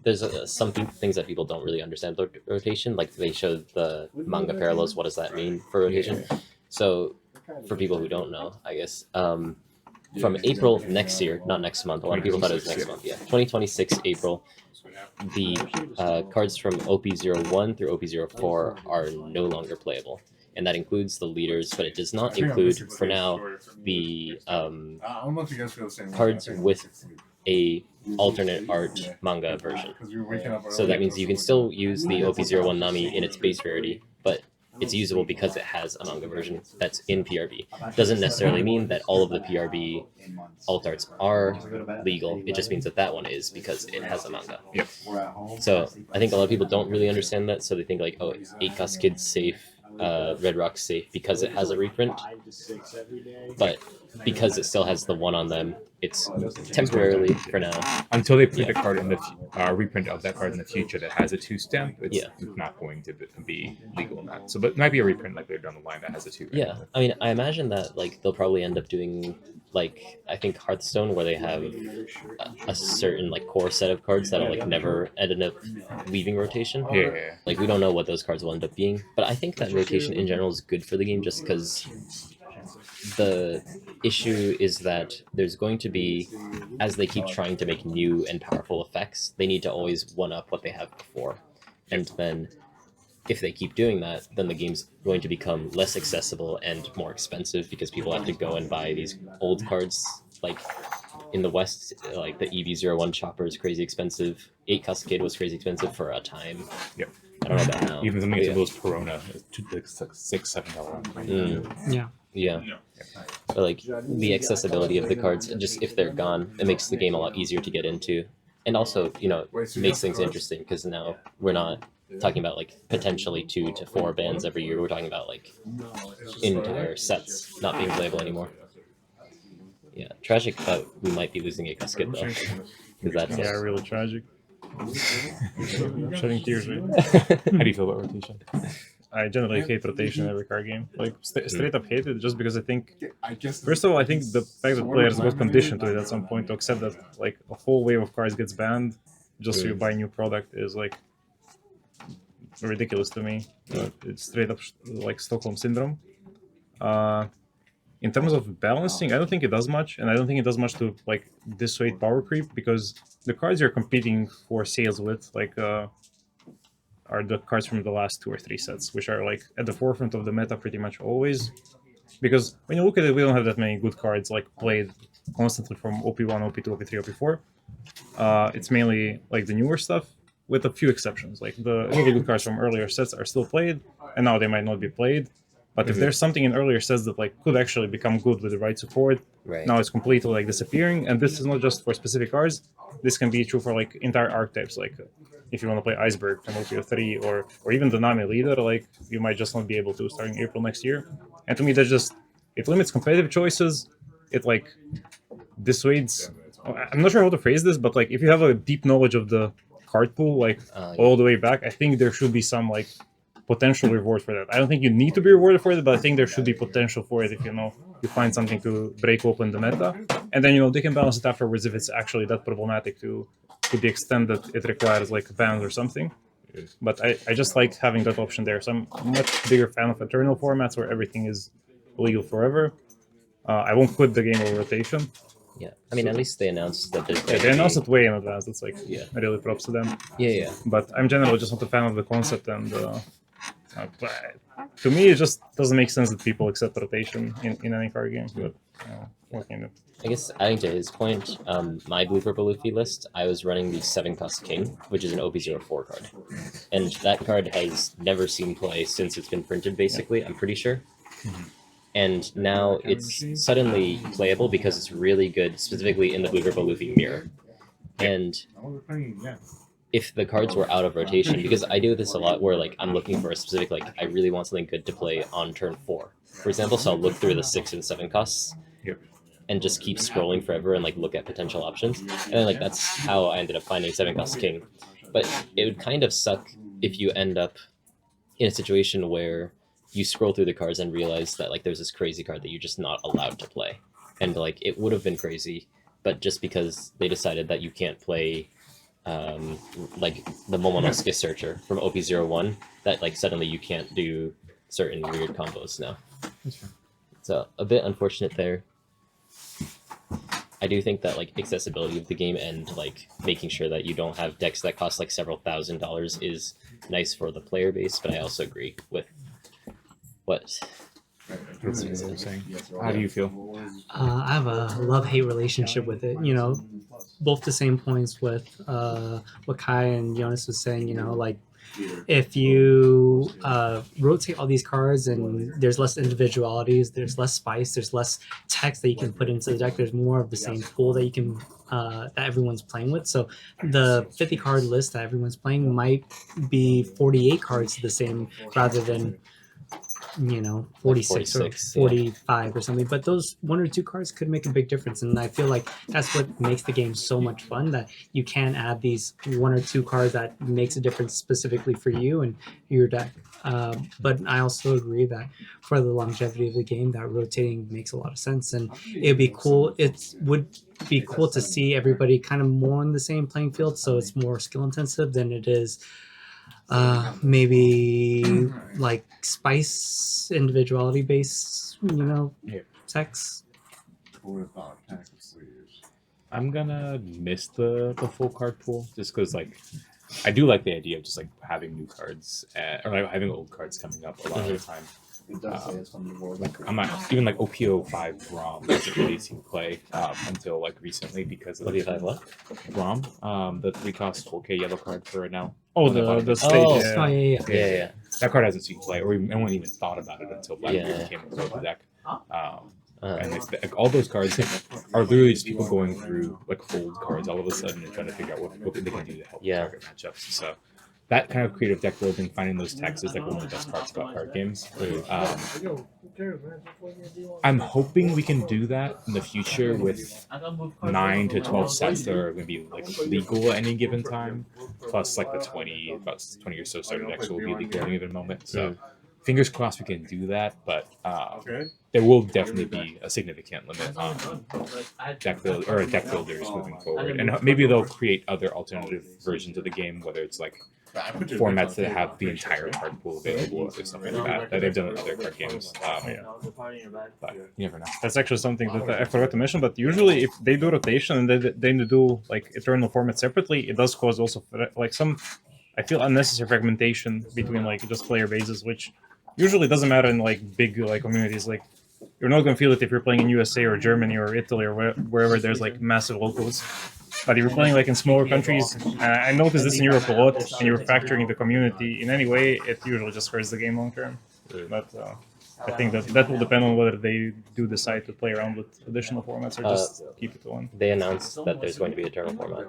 there's some things that people don't really understand about rotation. Like they show the manga parallels. What does that mean for rotation? So for people who don't know, I guess from April next year, not next month. A lot of people thought it was next month. Yeah, 2026 April. The cards from OP01 through OP04 are no longer playable, and that includes the leaders, but it does not include, for now, the I don't know if you guys feel the same. cards with a alternate art manga version. So that means you can still use the OP01 Nami in its base rarity, but it's usable because it has a manga version that's in PRB. Doesn't necessarily mean that all of the PRB alt arts are legal. It just means that that one is because it has a manga. Yep. So I think a lot of people don't really understand that. So they think like, oh, 8 Kid's safe, Red Rock's safe because it has a reprint. But because it still has the one on them, it's temporarily for now. Until they print a card in the reprint of that card in the future that has a 2 stamp, it's Yeah. not going to be legal in that. So, but it might be a reprint like later down the line that has a 2. Yeah, I mean, I imagine that like they'll probably end up doing like I think Hearthstone, where they have a certain like core set of cards that'll like never end up leaving rotation. Yeah. Like we don't know what those cards will end up being, but I think that rotation in general is good for the game, just because the issue is that there's going to be, as they keep trying to make new and powerful effects, they need to always one up what they have before, and then if they keep doing that, then the game's going to become less accessible and more expensive because people have to go and buy these old cards. Like in the West, like the EV01 Chopper is crazy expensive. 8 Kid was crazy expensive for a time. Yep. I don't know about now. Even something But as little as Corona is $6-7. Yeah. But like the accessibility of the cards, just if they're gone, it makes the game a lot easier to get into, and also makes things interesting because now we're not talking about like potentially 2 to 4 bands every year. We're talking about like entire sets not being playable anymore. Yeah, tragic that we might be losing a Kid though, because that's really tragic. I'm shedding tears right now. How do you feel about rotation? I generally hate rotation in every card game. Like straight up hate it, just because I think, first of all, I think the fact that players got conditioned to it at some point to accept that like a whole wave of cards gets banned just so you buy a new product is like ridiculous to me. It's straight up like Stockholm syndrome. In terms of balancing, I don't think it does much, and I don't think it does much to like dissuade power creep, because the cards you're competing for sales with like are the cards from the last 2 or 3 sets, which are like at the forefront of the meta pretty much always. Because when you look at it, we don't have that many good cards like played constantly from OP1, OP2, OP3, OP4. It's mainly like the newer stuff, with a few exceptions. Like the really good cards from earlier sets are still played, and now they might not be played. But if there's something in earlier sets that like could actually become good with the right support, now it's completely like disappearing. And this is not just for specific cards. This can be true for like entire archetypes. Like if you want to play Iceberg from OP03 or even the Nami leader, like you might just not be able to starting April next year. And to me, that just it limits competitive choices. It like dissuades. I'm not sure how to phrase this, but like if you have a deep knowledge of the card pool, like all the way back, I think there should be some like potential reward for that. I don't think you need to be rewarded for it, but I think there should be potential for it if you find something to break open the meta, and then they can balance it afterwards if it's actually that problematic to the extent that it requires like bans or something. But I just like having that option there. So I'm a much bigger fan of eternal formats where everything is legal forever. I won't quit the game over rotation. Yeah, I mean, at least they announced that there's. They announced it way in advance. It's like really props to them. Yeah. But I'm generally just not a fan of the concept, and but to me, it just doesn't make sense that people accept rotation in any card game. But what can you do? I guess adding to his point, my blue purple Luffy list, I was running the 7 King, which is an OP04 card, and that card has never seen play since it's been printed. Basically, I'm pretty sure. And now it's suddenly playable because it's really good, specifically in the blue purple Luffy mirror. And if the cards were out of rotation, because I do this a lot where like I'm looking for a specific, like I really want something good to play on turn 4, for example, so I'll look through the 6 and 7 costs. and just keep scrolling forever and like look at potential options. And then like that's how I ended up finding 7-cost king. But it would kind of suck if you end up in a situation where you scroll through the cards and realize that like there's this crazy card that you're just not allowed to play. And like it would have been crazy, but just because they decided that you can't play like the Momonosuke Searcher from OP01, that like suddenly you can't do certain weird combos now. So a bit unfortunate there. I do think that like accessibility of the game and like making sure that you don't have decks that cost like several $1,000s is nice for the player base, but I also agree with what saying. How do you feel? I have a love-hate relationship with it. You know, both the same points with what Kai and Yonas was saying. You know, like if you rotate all these cards and there's less individualities, there's less spice, there's less text that you can put into the deck. There's more of the same pool that you can that everyone's playing with. So the 50 card list that everyone's playing might be 48 cards the same rather than 46 or 45 or something, but those 1 or 2 cards could make a big difference, and I feel like that's what makes the game so much fun, that you can add these 1 or 2 cards that makes a difference specifically for you and your deck. But I also agree that for the longevity of the game, that rotating makes a lot of sense, and it'd be cool. It would be cool to see everybody kind of more on the same playing field, so it's more skill intensive than it is maybe like spice individuality based, text. I'm gonna miss the full card pool just because like I do like the idea of just like having new cards or like, having old cards coming up a lot of the time. Like I'm not even like OP05 ROM doesn't really seem to play until like recently because of ROM, the 3-cost 4K yellow card for now. Oh, the stage. Yeah. That card hasn't seen play, or no one even thought about it until Blackbeard came into the deck. And like, all those cards are literally just people going through like old cards all of a sudden and trying to figure out what they can do to help target matchups. So that kind of creative deck building, finding those texts is like one of the best parts about card games. I'm hoping we can do that in the future with 9 to 12 sets that are going to be like legal at any given time, plus like the 20 or so starter decks will be legal at any given moment. So fingers crossed we can do that, but there will definitely be a significant limit on deck builders moving forward, and maybe they'll create other alternative versions of the game, whether it's like formats that have the entire card pool available or something like that they've done in other card games. But you never know. That's actually something that I forgot to mention, but usually if they do rotation and they do like eternal format separately, it does cause also like some, I feel, unnecessary fragmentation between like just player bases, which usually doesn't matter in like big like communities. Like you're not going to feel it if you're playing in USA or Germany or Italy or wherever there's like massive locals. But if you're playing like in smaller countries, I noticed this in Europe a lot, and you're factoring the community in any way, it usually just hurts the game long term. But I think that will depend on whether they do decide to play around with additional formats or just keep it to one. They announced that there's going to be eternal format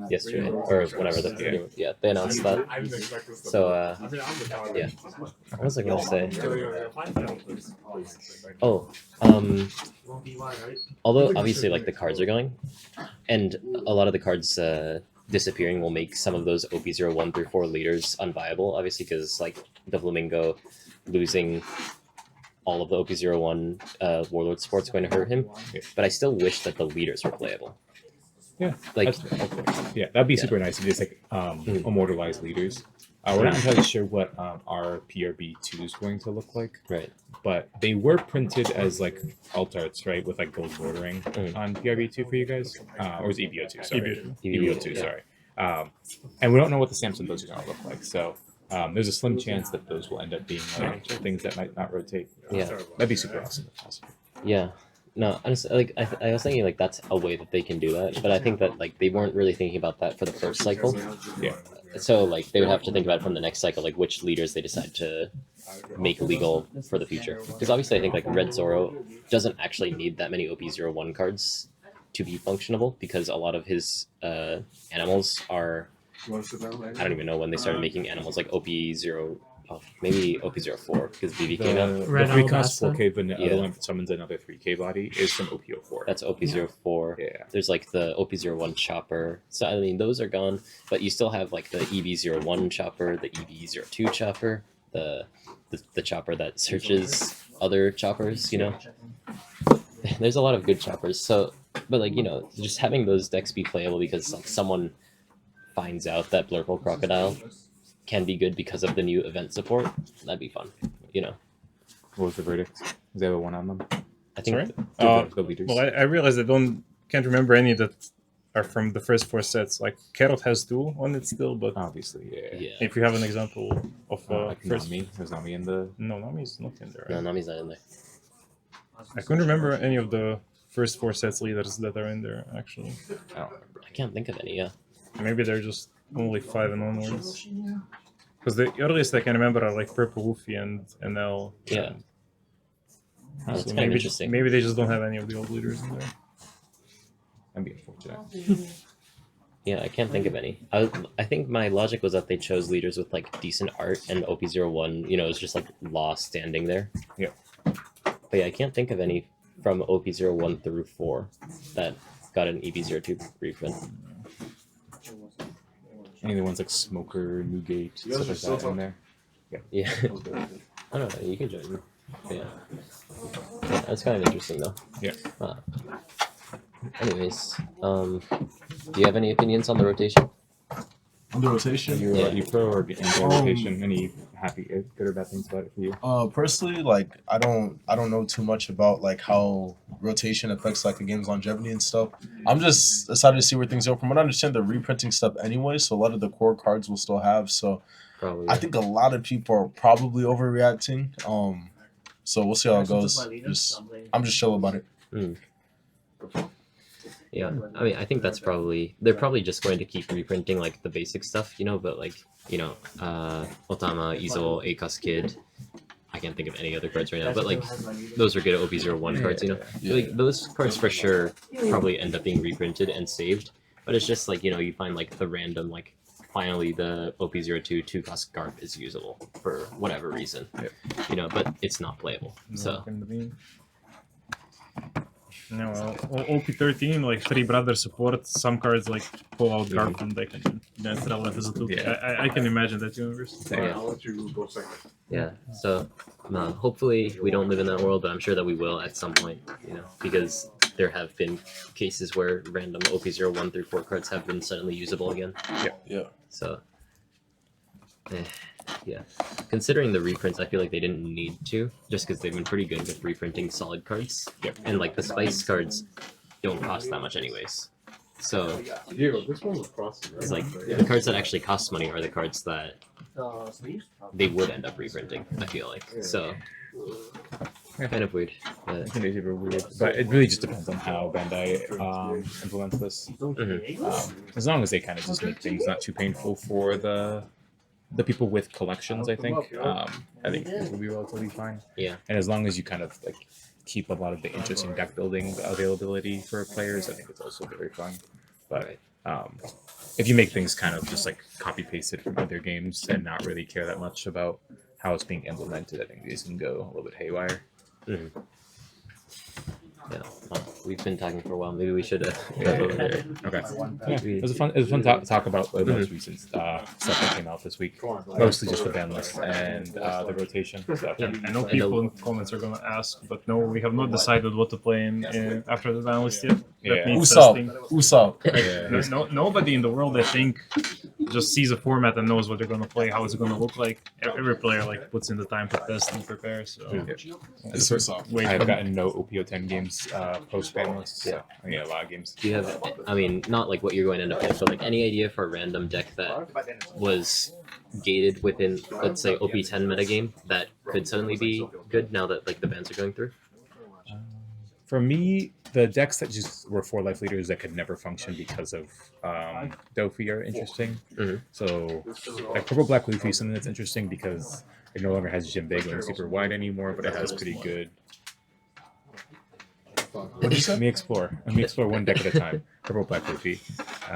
yesterday, or whenever they announced that. So yeah, what was I going to say? Oh, although obviously like the cards are going, and a lot of the cards disappearing will make some of those OP01 through 4 leaders unviable, obviously, because like the Flamingo losing all of the OP01 Warlord support's going to hurt him, but I still wish that the leaders were playable. Yeah, like that'd be super nice if it's like immortalized leaders. We're not entirely sure what our PRB2 is going to look like, right? But they were printed as like alt arts, right, with like gold bordering on PRB2 for you guys, or is EBO2? Sorry, EBO2. Sorry. And we don't know what the stamps of those are going to look like, so. There's a slim chance that those will end up being things that might not rotate. That'd be super awesome if possible. Yeah, no, honestly, like I was thinking like that's a way that they can do that, but I think that like they weren't really thinking about that for the first cycle. Yeah. So like they would have to think about it from the next cycle, like which leaders they decide to make legal for the future. Because obviously I think like railz0 doesn't actually need that many OP01 cards to be functionable, because a lot of his animals are. I don't even know when they started making animals like OP0 Oh, maybe OP04 because BB came out. The Red 3 cost Alabasta? 4K vanilla Yeah. one summons another 3K body is from OP04. That's OP04. Yeah. There's like the OP01 chopper. So I mean, those are gone, but you still have like the EV01 chopper, the EV02 chopper, the chopper that searches other choppers. You know, there's a lot of good choppers. So, but like just having those decks be playable because like someone finds out that Blurple Crocodile can be good because of the new event support. That'd be fun. What was the verdict? Is there a 1 on them? I think. Sorry? The leaders. Well, I realized can't remember any that are from the first 4 sets. Like Carrot has 2 on it still, but Obviously, yeah. Yeah. if you have an example of Like first, Nami. There's Nami in the... no, Nami's not in there. No, Right? Nami's not in there. I couldn't remember any of the first 4 sets leaders that are in there actually. I don't remember. I can't think of any. Yeah. Maybe they're just only 5 and onwards. Because the earliest I can remember are like Purple Luffy and NL. Yeah. and- That's so kind of maybe, interesting. maybe they just don't have any of the old leaders in there. That'd be unfortunate. Yeah, I can't think of any. I think my logic was that they chose leaders with like decent art, and OP01, it's just like Law standing there. Yeah. But yeah, I can't think of any from OP01 through 4 that got an EV02 reprint. Any of the ones like Smoker, Newgate, You guys stuff are like that still in there? Yeah. I don't know. You can join me. Yeah. That's kind of interesting though. Yeah. Anyways, do you have any opinions on the rotation? On the rotation, Yeah. You pro or in rotation? Any happy, good or bad things about it for you? personally, like I don't know too much about like how rotation affects like a game's longevity and stuff. I'm just excited to see where things go. From what I understand, they're reprinting stuff anyway, so a lot of the core cards will still have. So Probably. I think a lot of people are probably overreacting. So we'll see how it goes. I'm just chill about it. Yeah, I mean, I think they're probably just going to keep reprinting like the basic stuff, but like, Otama, Izo, Akas Kid. I can't think of any other cards right now, but like, those are good OP01 cards, Like, those cards for sure probably end up being reprinted and saved, but it's just like, you find like the random, like, finally the OP02 2-cost Garp is usable for whatever reason, but it's not playable, so. No, well, OP13, like 3 brother support, some cards like pull out Garp from deck and that's relevant as a tool. Yeah. I can imagine that universe. Yeah. I'll let you go second. Yeah, so hopefully we don't live in that world, but I'm sure that we will at some point, because there have been cases where random OP01 through 4 cards have been suddenly usable again. Yeah. So, yeah. Considering the reprints, I feel like they didn't need to, just because they've been pretty good with reprinting solid cards. Yep. And like the spice cards don't cost that much anyways. So Yeah, this one was crossing. it's like the cards that actually cost money are the cards that they would end up reprinting, I feel like. So kind of weird. But It is super weird, but it really just depends on how Bandai implements this. As long as they kind of just make things not too painful for the people with collections, I think it will be relatively fine. Yeah. And as long as you kind of like keep a lot of the interesting deck building availability for players, I think it's also very fun. But if you make things kind of just like copy pasted from other games and not really care that much about how it's being implemented, I think these can go a little bit haywire. yeah, we've been talking for a while. Maybe we should Yeah. go over there. Okay. Yeah, it was a fun talk about the most recent stuff that came out this week. Mostly just the ban list and the rotation. So. I know people in the comments are gonna ask, but no, we have not decided what to play in after the ban list yet. That Yeah. needs Usopp. testing. Usopp. Yeah. Nobody in the world, I think, just sees a format and knows what they're gonna play, how it's gonna look like. Every player like puts in the time to test and prepare. So It's Usopp. wait, I've gotten no OPO10 games post ban list, so I get a lot of games. Do you have, I mean, not like what you're going to end up with, but like any idea for a random deck that was gated within, let's say, OP10 metagame that could suddenly be good now that like the bans are going through? For me, the decks that just were 4 life leaders that could never function because of Dofi are interesting. Mhm. So, like Purple Black Luffy is something that's interesting because it no longer has Jinbe going super wide anymore, but it has pretty good. What did you say? Let me explore one deck at a time. Purple Black Luffy.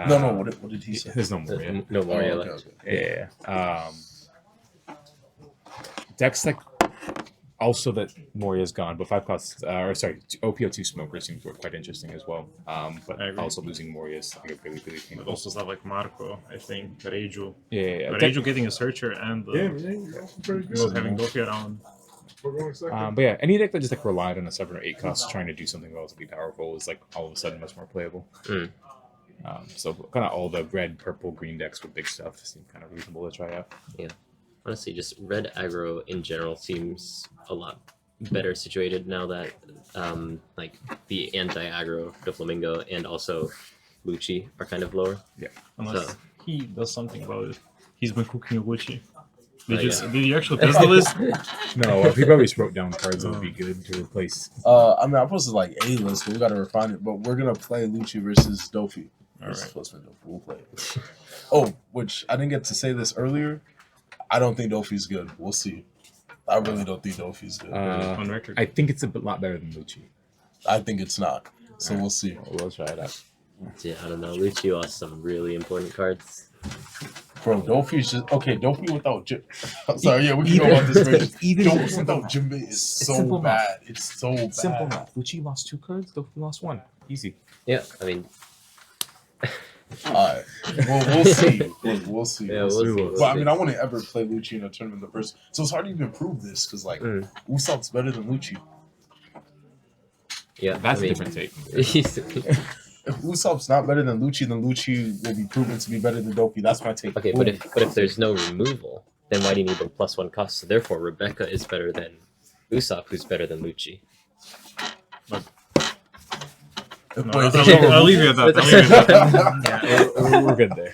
No. What did he say? There's no more yet. No more Oh, yet okay, left. okay. Yeah. decks like also that Moria's gone, but 5 costs, OPO2 Smoker seems quite interesting as well. But I agree. also losing Moria is like, really But painful. also stuff like Marco, I think, Raigo. Yeah. Raigo getting a searcher and Yeah, man. That's pretty not good. having Doki around. We're going second. But yeah, any deck that just like relied on a 7 or 8 cost trying to do something relatively powerful is like all of a sudden much more playable. Mm. So kind of all the red, purple, green decks with big stuff seem kind of reasonable to try out. Honestly, just red aggro in general seems a lot better situated now that like the anti-aggro Doflamingo and also Lucci are kind of lower. Unless So- he does something about it. He's been cooking Gucci. Oh, Did you actually test the list? No, he probably just wrote down cards that would be good to replace. I mean, I posted like A list, but we gotta refine it. But we're gonna play Lucci versus Dofi. Alright. We'll play it. Oh, which I didn't get to say this earlier. I don't think Dofi's good. We'll see. I really don't think Dofi's good. On record. I think it's a lot better than Lucci. I think it's not. So we'll see. We'll try it out. Yeah, I don't know. Lucci lost some really important cards. Bro, Dofi's just okay. Dofi without Jim. I'm sorry, yeah, we can go about this version. even Dofi without Jinbe is so simple bad. It's so bad. Simple math. Lucci lost 2 cards, Dofi lost 1. Easy. Yeah, I mean, Alright. Well, we'll see. We'll see. yeah, We'll see. we'll see. But I mean, I wouldn't ever play Lucci in a tournament the first. So it's hard to even prove this because like Usopp's better than Lucci. Yeah, That's I mean, a different take. If Usopp's not better than Lucci will be proven to be better than Dofi. That's my take. okay, but if there's no removal, then why do you need the +1 cost? So therefore, Rebecca is better than Usopp, who's better than Lucci. No, I'll leave you at that. I'll leave you at that. We're good there.